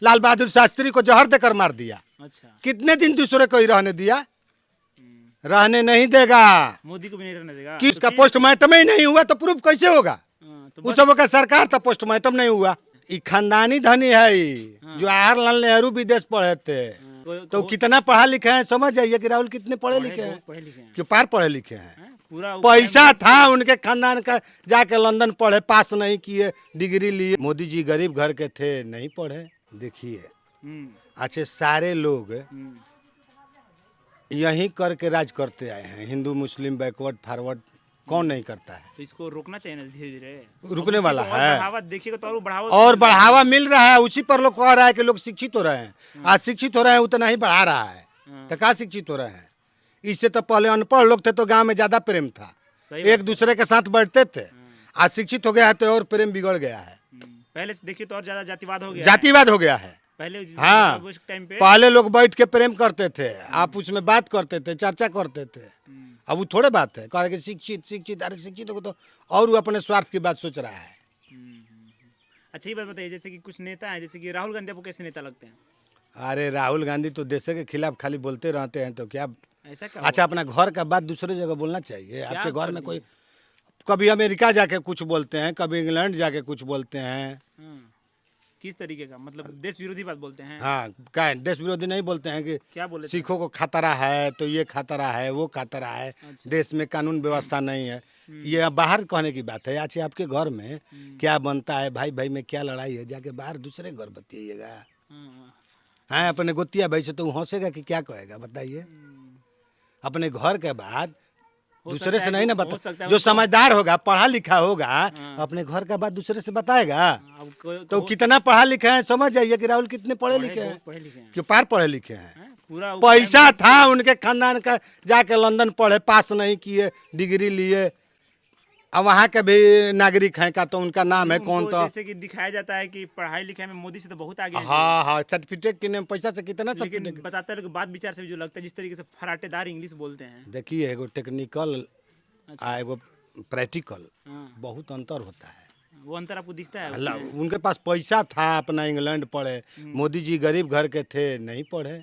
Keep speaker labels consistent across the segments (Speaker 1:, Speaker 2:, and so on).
Speaker 1: लाल बहादुर शास्त्री को जहर देकर मार दिया।
Speaker 2: अच्छा,
Speaker 1: कितने दिन दूसरे को ही रहने दिया? रहने नहीं देगा।
Speaker 2: मोदी को भी नहीं रहने देगा।
Speaker 1: कि उसका पोस्टमार्टम ही नहीं हुआ तो प्रूफ कैसे होगा?
Speaker 2: तो
Speaker 1: उस सब का सरकार था, पोस्टमार्टम नहीं हुआ। ये खानदानी धनी है जवाहरलाल नेहरू विदेश पढ़े थे तो कितना पढ़ा लिखे हैं समझ जाइए कि राहुल कितने पढ़े लिखे हैं, कि पार पढ़े लिखे हैं।
Speaker 2: पूरा
Speaker 1: पैसा था उनके खानदान का, जाके लंदन पढ़े, पास नहीं किए, डिग्री लिए। मोदी जी गरीब घर के थे, नहीं पढ़े। देखिए अच्छे सारे लोग यही करके राज करते आए हैं, हिंदू मुस्लिम बैकवर्ड फॉरवर्ड कौन नहीं करता है।
Speaker 2: तो इसको रोकना चाहिए ना, धीरे धीरे
Speaker 1: रुकने वाला है।
Speaker 2: बढ़ावा देखिएगा तो
Speaker 1: और बढ़ावा मिल रहा है, उसी पर लोग कह रहा है कि लोग शिक्षित हो रहे हैं। आज शिक्षित हो रहे हैं उतना ही बढ़ा रहा है, तो क्या शिक्षित हो रहे हैं? इससे तो पहले अनपढ़ लोग थे तो गांव में ज्यादा प्रेम था, एक दूसरे के साथ बैठते थे। आज शिक्षित हो गया है तो और प्रेम बिगड़ गया है।
Speaker 2: पहले से देखिए तो और ज्यादा जातिवाद हो गया,
Speaker 1: जातिवाद हो गया है।
Speaker 2: पहले
Speaker 1: हाँ,
Speaker 2: उस टाइम पे
Speaker 1: पहले लोग बैठ के प्रेम करते थे, आप उसमें बात करते थे, चर्चा करते थे। अब वो थोड़े बात है, कह रहे कि शिक्षित शिक्षित, अरे शिक्षित हो तो और वो अपने स्वार्थ की बात सोच रहा है।
Speaker 2: अच्छा ये बात बताइए, जैसे कि कुछ नेता हैं, जैसे कि राहुल गांधी, आपको कैसे नेता लगते हैं?
Speaker 1: अरे राहुल गांधी तो देश के खिलाफ खाली बोलते रहते हैं, तो क्या
Speaker 2: ऐसा क्या?
Speaker 1: अच्छा, अपना घर का बात दूसरे जगह बोलना चाहिए। आपके घर में कोई कभी अमेरिका जाके कुछ बोलते हैं, कभी इंग्लैंड जाके कुछ बोलते हैं।
Speaker 2: किस तरीके का, मतलब देश विरोधी बात बोलते हैं?
Speaker 1: हाँ, क्या देश विरोधी नहीं बोलते हैं कि
Speaker 2: क्या बोले?
Speaker 1: सिखों को खतरा है तो ये खतरा है, वो खतरा है। अच्छा। देश में कानून व्यवस्था नहीं है, ये बाहर कहने की बात है। अच्छा, आपके घर में क्या बनता है, भाई भाई में क्या लड़ाई है, जाके बाहर दूसरे घर बताइएगा। हाँ, अपने गोतिया भाई से तो वो हंसेगा कि क्या कहेगा, बताइए। अपने घर के बाद दूसरे से नहीं ना बता, जो समझदार होगा, पढ़ा लिखा होगा, अपने घर का बात दूसरे से बताएगा। तो कितना पढ़ा लिखा है समझ जाइए कि राहुल कितने पढ़े लिखे हैं, कि पार पढ़े लिखे हैं।
Speaker 2: पूरा
Speaker 1: पैसा था उनके खानदान का, जाके लंदन पढ़े, पास नहीं किए, डिग्री लिए। अब वहाँ के भी नागरिक हैं का, तो उनका नाम है कौन? तो
Speaker 2: जैसे कि दिखाया जाता है कि पढ़ाई लिखाई में मोदी से तो बहुत आगे हैं।
Speaker 1: हाँ हाँ, सर्टिफिकेट के पैसा से कितना सर्टिफिकेट
Speaker 2: बताते हैं, बात विचार से भी जो लगता है, जिस तरीके से फराटेदार इंग्लिश बोलते हैं।
Speaker 1: देखिए, एगो टेक्निकल एगो प्रैक्टिकल बहुत अंतर होता है।
Speaker 2: वो अंतर आपको दिखता है?
Speaker 1: उनके पास पैसा था, अपना इंग्लैंड पढ़े। मोदी जी गरीब घर के थे, नहीं पढ़े।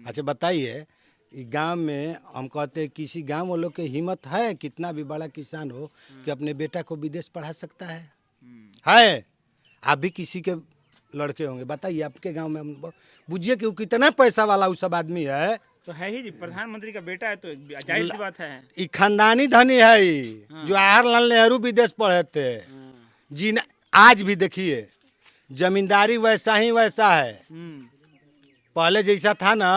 Speaker 1: अच्छा बताइए, गांव में हम कहते हैं किसी गांव वालों की हिम्मत है, कितना भी बड़ा किसान हो, कि अपने बेटा को विदेश पढ़ा सकता है? आप भी किसी के लड़के होंगे, बताइए आपके गांव में। बुझिए कि वो कितना पैसा वाला वो सब आदमी है।
Speaker 2: तो है ही जी, प्रधानमंत्री का बेटा है तो जाहिर सी बात है।
Speaker 1: ये खानदानी धनी है जवाहरलाल नेहरू विदेश पढ़े थे जी। आज भी देखिए जमींदारी वैसा ही वैसा है, पहले जैसा था ना,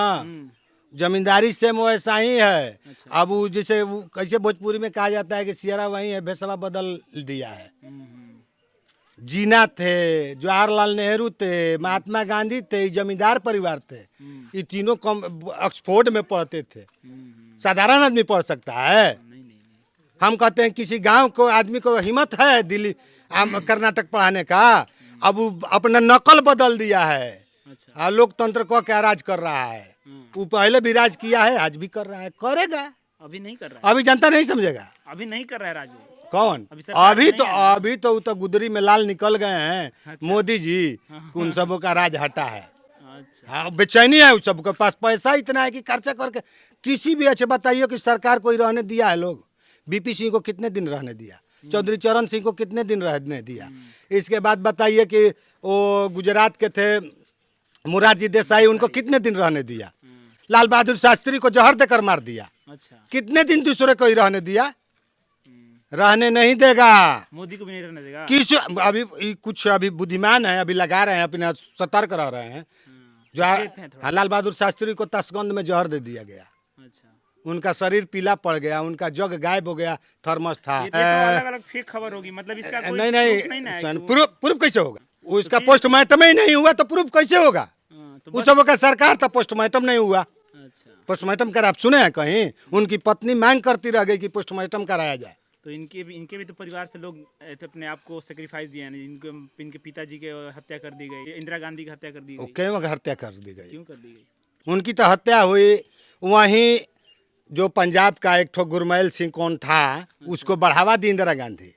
Speaker 1: जमींदारी सेम वैसा ही है। अच्छा। अब वो जैसे वो कैसे भोजपुरी में कहा जाता है कि सियारा वही है, भेसवा बदल दिया है। जीना थे, जवाहरलाल नेहरू थे, महात्मा गांधी थे, जमींदार परिवार थे। ये तीनों ऑक्सफोर्ड में पढ़ते थे, साधारण आदमी पढ़ सकता है? हम कहते हैं किसी गांव को आदमी को हिम्मत है दिल्ली कर्नाटक पढ़ाने का, अब वो अपना नकल बदल दिया है। अच्छा। लोकतंत्र को क्या राज कर रहा है, वो पहले भी राज किया है, आज भी कर रहा है, करेगा।
Speaker 2: अभी नहीं कर रहा है,
Speaker 1: अभी जनता नहीं समझेगा।
Speaker 2: अभी नहीं कर रहा है राज
Speaker 1: कौन? अभी तो गुदरी में लाल निकल गए हैं। अच्छा। मोदी जी उन सबों का राज हटा है। अच्छा। हाँ, बेचैनी है उस सबके पास, पैसा इतना है कि खर्चा करके किसी भी। अच्छे बताइए कि सरकार कोई रहने दिया है? लोग बीपी सिंह को कितने दिन रहने दिया, चौधरी चरण सिंह को कितने दिन रहने दिया। इसके बाद बताइए कि वो गुजरात के थे मोरारजी देसाई, उनको कितने दिन रहने दिया। लाल बहादुर शास्त्री को जहर देकर मार दिया। अच्छा। कितने दिन दूसरे को ही रहने दिया? रहने नहीं देगा,
Speaker 2: मोदी को भी नहीं रहने देगा।
Speaker 1: किस अभी कुछ अभी बुद्धिमान है, अभी लगा रहे हैं, अपने सतर्क रह रहे हैं। जो लाल बहादुर शास्त्री को तस्कंद में जहर दे दिया गया। अच्छा। उनका शरीर पीला पड़ गया, उनका जग गायब हो गया, थर्मस था।
Speaker 2: ये तो अलग-अलग फेक खबर होगी, मतलब इसका कोई
Speaker 1: नहीं प्रूफ कैसे होगा? उसका पोस्टमार्टम ही नहीं हुआ तो प्रूफ कैसे होगा? उस सब का सरकार था, पोस्टमार्टम नहीं हुआ। अच्छा। पोस्टमार्टम कर आप सुने हैं कहीं? उनकी पत्नी मांग करती रह गई कि पोस्टमार्टम कराया जाए।
Speaker 2: तो इनके भी तो परिवार से लोग अपने आप को सेक्रीफाइस दिया है। इनके पिताजी के हत्या कर दी गई, इंदिरा गांधी की हत्या कर दी गई।
Speaker 1: क्यों हत्या कर दी गई?
Speaker 2: क्यों कर दी गई?
Speaker 1: उनकी तो हत्या हुई वहीं, जो पंजाब का एक ठो गुरमैल सिंह कौन था, उसको बढ़ावा दी इंदिरा गांधी।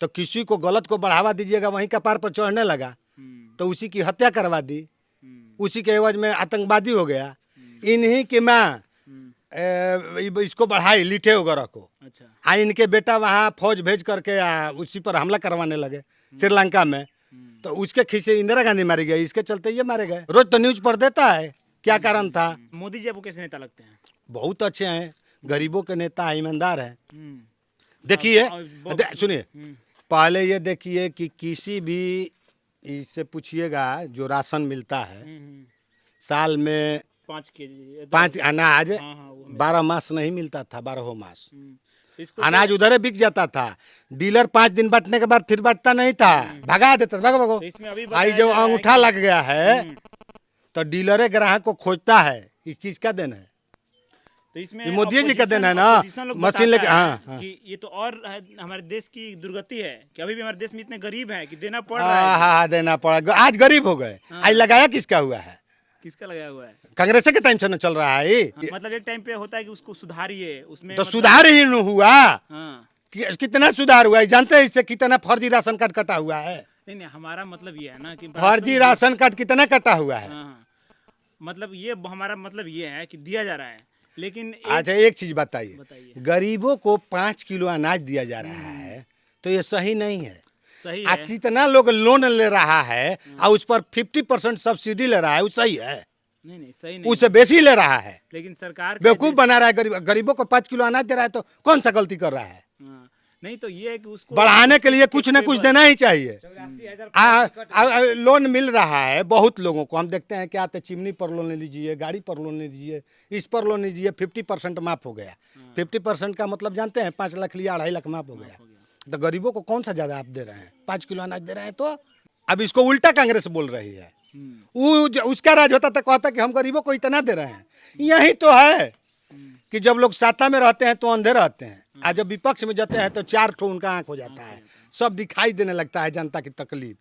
Speaker 1: तो किसी को गलत को बढ़ावा दीजिएगा, वहीं कपार पर चढ़ने लगा। तो उसी की हत्या करवा दी, उसी के एवज में आतंकवादी हो गया। इन्हीं की माँ इसको बढ़ाई लिठे वगैरह को।
Speaker 2: अच्छा।
Speaker 1: इनके बेटा वहाँ फौज भेज करके उसी पर हमला करवाने लगे श्रीलंका में। तो उसके खींचे इंदिरा गांधी मारी गई, इसके चलते ये मारे गए। रोज तो न्यूज पर देता है क्या कारण था।
Speaker 2: मोदी जी आपको कैसे नेता लगते हैं?
Speaker 1: बहुत अच्छे हैं, गरीबों के नेता हैं, ईमानदार हैं। देखिए सुनिए, पहले ये देखिए कि किसी भी इससे पूछिएगा जो राशन मिलता है साल में
Speaker 2: 5 केजी
Speaker 1: 5 अनाज,
Speaker 2: हाँ,
Speaker 1: 12 मास नहीं मिलता था, 12 मास
Speaker 2: इसको
Speaker 1: अनाज उधर बिक जाता था। डीलर 5 दिन बांटने के बाद फिर बांटता नहीं था, भगा देता था, भगो
Speaker 2: तो इसमें अभी
Speaker 1: आई जो अंगूठा लग गया है तो डीलरे ग्राहक को खोजता है कि किसका देना है।
Speaker 2: तो इसमें
Speaker 1: ये मोदी जी का देना है ना,
Speaker 2: opposition लोग
Speaker 1: मशीन लेके।
Speaker 2: बताता है
Speaker 1: हाँ,
Speaker 2: कि ये तो और हमारे देश की दुर्गति है कि अभी भी हमारे देश में इतने गरीब हैं कि देना पड़ रहा है।
Speaker 1: हाँ, देना पड़ा। आज गरीब हो गए। आज लगाया किसका हुआ है?
Speaker 2: किसका लगाया हुआ है?
Speaker 1: कांग्रेस के टाइम से न चल रहा है।
Speaker 2: मतलब एक टाइम पे होता है कि उसको सुधारिए, उसमें
Speaker 1: तो
Speaker 2: मतलब,
Speaker 1: सुधार ही न हुआ।
Speaker 2: हाँ।
Speaker 1: कितना सुधार हुआ है जानते हैं? इससे कितना फर्जी राशन कार्ड कटा हुआ है।
Speaker 2: नहीं, हमारा मतलब ये है ना कि
Speaker 1: फर्जी राशन कार्ड कितना कटा हुआ है।
Speaker 2: हाँ, मतलब ये हमारा मतलब ये है कि दिया जा रहा है, लेकिन
Speaker 1: अच्छा एक चीज बताइए, गरीबों को 5 किलो अनाज दिया जा रहा है तो ये सही नहीं है।
Speaker 2: सही है।
Speaker 1: कितना लोग लोन ले रहा है और उस पर 50% सब्सिडी ले रहा है, वो सही है?
Speaker 2: नहीं, सही नहीं।
Speaker 1: उससे बेसी ले रहा है,
Speaker 2: लेकिन सरकार
Speaker 1: बेवकूफ बना रहा है। गरीबों को 5 किलो अनाज दे रहा है तो कौन सा गलती कर रहा है?
Speaker 2: नहीं तो ये है कि उसको
Speaker 1: बढ़ाने के लिए कुछ ना कुछ देना ही चाहिए। लोन मिल रहा है बहुत लोगों को, हम देखते हैं क्या आते, चिमनी पर लोन ले लीजिए, गाड़ी पर लोन ले लीजिए, इस पर लोन लीजिए, 50% माफ हो गया। 50% का मतलब जानते हैं? 5 लाख लिया, 2.5 लाख माफ हो गया। तो गरीबों को कौन सा ज्यादा आप दे रहे हैं? 5 किलो अनाज दे रहे हैं। तो अब इसको उल्टा कांग्रेस बोल रही है। उसका राज होता तो कहता कि हम गरीबों को इतना दे रहे हैं। यही तो है कि जब लोग सत्ता में रहते हैं तो अंधे रहते हैं, आज जब विपक्ष में जाते हैं तो 4 ठो उनका आंख हो जाता है, सब दिखाई देने लगता है जनता की तकलीफ।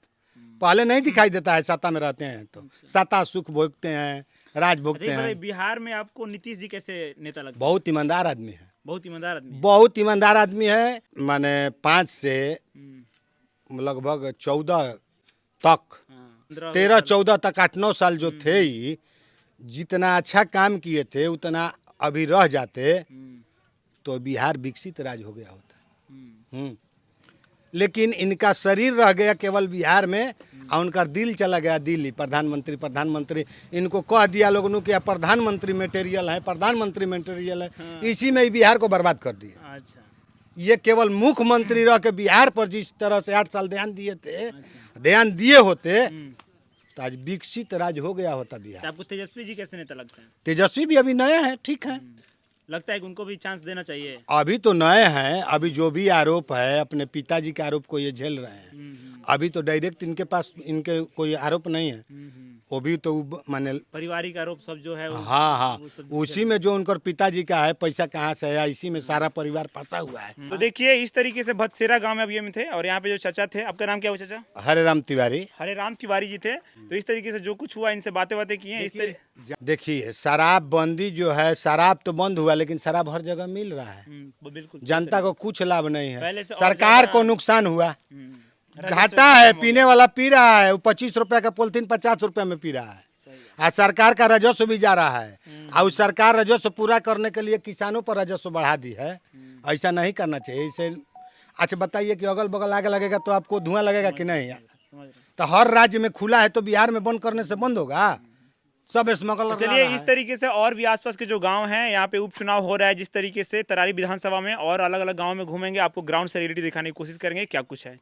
Speaker 1: पहले नहीं दिखाई देता है, सत्ता में रहते हैं तो सत्ता सुख भोगते हैं, राज भोगते हैं।
Speaker 2: बिहार में आपको नीतीश जी कैसे नेता लगते हैं?
Speaker 1: बहुत ईमानदार आदमी है,
Speaker 2: बहुत ईमानदार आदमी,
Speaker 1: बहुत ईमानदार आदमी है। माने 5 से लगभग 14 तक, 13-14 तक 8-9 साल जो थे ही, जितना अच्छा काम किए थे उतना अभी रह जाते तो बिहार विकसित राज्य हो गया होता। लेकिन इनका शरीर रह गया केवल बिहार में और उनका दिल चला गया दिल्ली। प्रधानमंत्री इनको कह दिया लोगों ने कि आप प्रधानमंत्री मटेरियल है, प्रधानमंत्री मटेरियल है। इसी में ही बिहार को बर्बाद कर दिया।
Speaker 2: अच्छा।
Speaker 1: ये केवल मुख्यमंत्री रह के बिहार पर जिस तरह से 8 साल ध्यान दिए थे, ध्यान दिए होते तो आज विकसित राज्य हो गया होता बिहार।
Speaker 2: आपको तेजस्वी जी कैसे नेता लगते हैं?
Speaker 1: तेजस्वी भी अभी नए हैं, ठीक है,
Speaker 2: लगता है कि उनको भी चांस देना चाहिए।
Speaker 1: अभी तो नए हैं, अभी जो भी आरोप है अपने पिताजी के आरोप को ये झेल रहे हैं। अभी तो डायरेक्ट इनके पास इनके कोई आरोप नहीं है, वो भी तो माने
Speaker 2: पारिवारिक आरोप सब जो है
Speaker 1: हाँ, उसी में जो उनकर पिताजी का है, पैसा कहाँ से है, इसी में सारा परिवार फंसा हुआ है।
Speaker 2: तो देखिए इस तरीके से भतसेरा गांव में अभी हम थे और यहाँ पे जो चाचा थे, आपका नाम क्या हुआ चाचा?
Speaker 1: हरे राम तिवारी।
Speaker 2: हरे राम तिवारी जी थे। तो इस तरीके से जो कुछ हुआ, इनसे बातें की हैं।
Speaker 1: देखिए शराबबंदी जो है, शराब तो बंद हुआ लेकिन शराब हर जगह मिल रहा है।
Speaker 2: बिल्कुल,
Speaker 1: जनता को कुछ लाभ नहीं है,
Speaker 2: पहले से और
Speaker 1: सरकार को नुकसान हुआ, घाटा है। पीने वाला पी रहा है, वो 25 रुपया का पॉलिथीन 50 रुपया में पी रहा है, और सरकार का राजस्व भी जा रहा है। और सरकार राजस्व पूरा करने के लिए किसानों पर राजस्व बढ़ा दी है। ऐसा नहीं करना चाहिए। इसे अच्छा बताइए कि अगल बगल आगे लगेगा तो आपको धुआं लगेगा कि नहीं? तो हर राज्य में खुला है तो बिहार में बंद करने से बंद होगा? सब स्मगलर।
Speaker 2: चलिए इस तरीके से और भी आसपास के जो गांव हैं, यहाँ पे उपचुनाव हो रहा है जिस तरीके से तरारी विधानसभा में, और अलग अलग गांव में घूमेंगे, आपको ग्राउंड से रियलिटी दिखाने की कोशिश करेंगे क्या कुछ है।